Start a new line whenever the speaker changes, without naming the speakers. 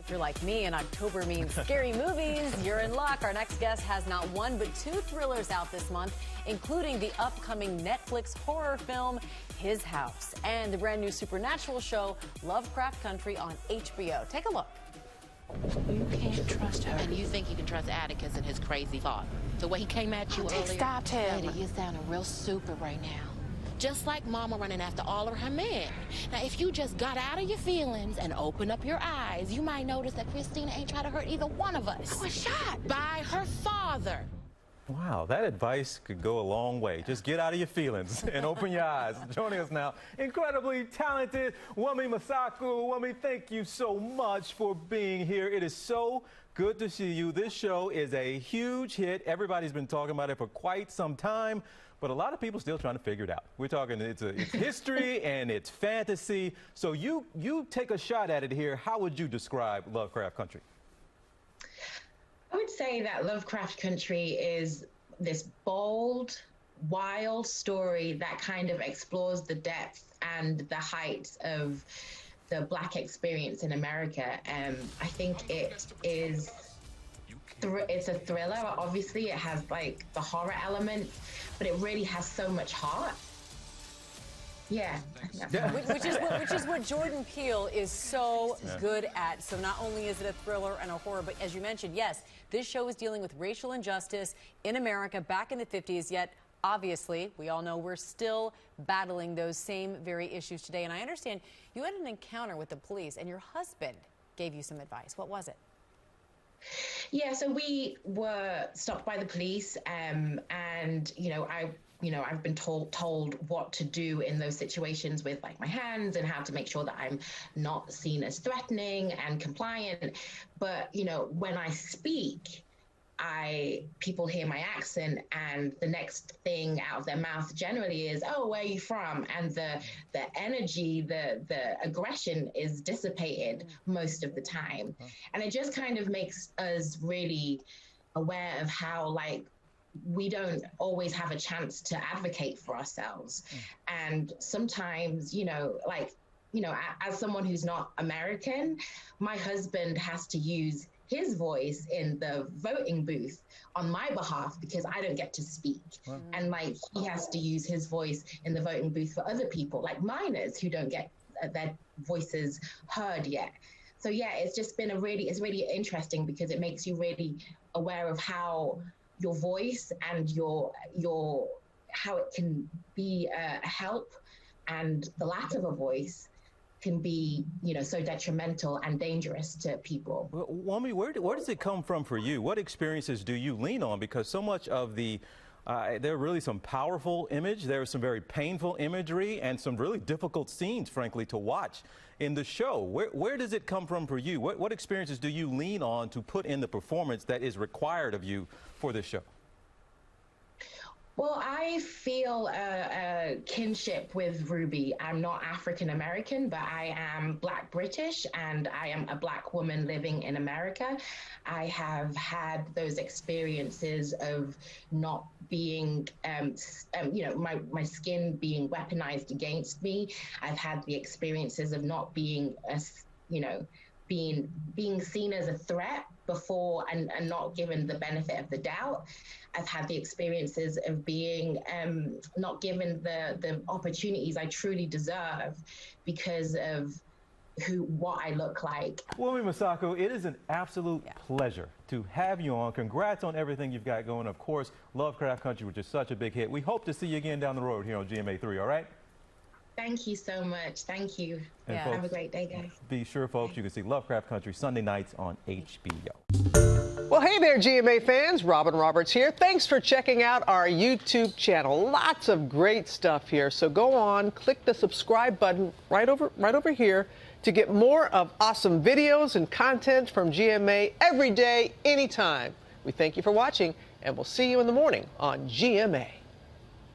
If you're like me and October means scary movies, you're in luck. Our next guest has not one but two thrillers out this month, including the upcoming Netflix horror film, His House, and the brand new supernatural show, Lovecraft Country on HBO. Take a look.
You can't trust her. And you think you can trust Atticus and his crazy thought. The way he came at you earlier.
Stop him.
Lady, you're sounding real super right now. Just like Mama running after all of her men. Now, if you just got out of your feelings and open up your eyes, you might notice that Christina ain't trying to hurt either one of us.
I was shot
by her father.
Wow, that advice could go a long way. Just get out of your feelings and open your eyes. Joining us now, incredibly talented Wunmi Mosaku. Wunmi, thank you so much for being here. It is so good to see you. This show is a huge hit. Everybody's been talking about it for quite some time, but a lot of people still trying to figure it out. We're talking it's history and it's fantasy. So you take a shot at it here. How would you describe Lovecraft Country?
I would say that Lovecraft Country is this bold, wild story that kind of explores the depth and the heights of the Black experience in America. I think it's a thriller. Obviously, it has like the horror element, but it really has so much heart. Yeah.
Which is what Jordan Peele is so good at. So not only is it a thriller and a horror, but as you mentioned, yes, this show is dealing with racial injustice in America back in the 50s, yet obviously, we all know we're still battling those same very issues today. And I understand you had an encounter with the police and your husband gave you some advice. What was it?
Yeah, so we were stopped by the police, and I've been told what to do in those situations with like my hands and how to make sure that I'm not seen as threatening and compliant. But when I speak, people hear my accent, and the next thing out of their mouth generally is, "Oh, where are you from?" And the energy, the aggression is dissipated most of the time, and it just kind of makes us really aware of how we don't always have a chance to advocate for ourselves. And sometimes, as someone who's not American, my husband has to use his voice in the voting booth on my behalf because I don't get to speak. Wow. And he has to use his voice in the voting booth for other people, like minors who don't get their voices heard yet. So yeah, it's just been it's really interesting because it makes you really aware of how your voice and how it can be a help, and the lack of a voice can be, so detrimental and dangerous to people.
Well, Wunmi, where does it come from for you? What experiences do you lean on? Because so much of there are really some powerful image, there's some very painful imagery, and some really difficult scenes, frankly, to watch in the show. Where does it come from for you? What experiences do you lean on to put in the performance that is required of you for this show?
Well, I feel a kinship with Ruby. I'm not African American, but I am Black British, and I am a Black woman living in America. I have had those experiences of not being, my skin being weaponized against me. I've had the experiences of not being, being seen as a threat before and not given the benefit of the doubt. I've had the experiences of being not given the opportunities I truly deserve because of what I look like.
Wunmi Mosaku, it is an absolute pleasure to have you on. Congrats on everything you've got going. Of course, Lovecraft Country, which is such a big hit. We hope to see you again down the road here on GMA3, all right?
Thank you so much. Thank you.
And folks,
have a great day, guys.
Be sure, folks, you can see Lovecraft Country Sunday nights on HBO.
Well, hey there, GMA fans. Robin Roberts here. Thanks for checking out our YouTube channel. Lots of great stuff here. So go on, click the subscribe button right over here to get more of awesome videos and content from GMA every day, anytime. We thank you for watching, and we'll see you in the morning on GMA.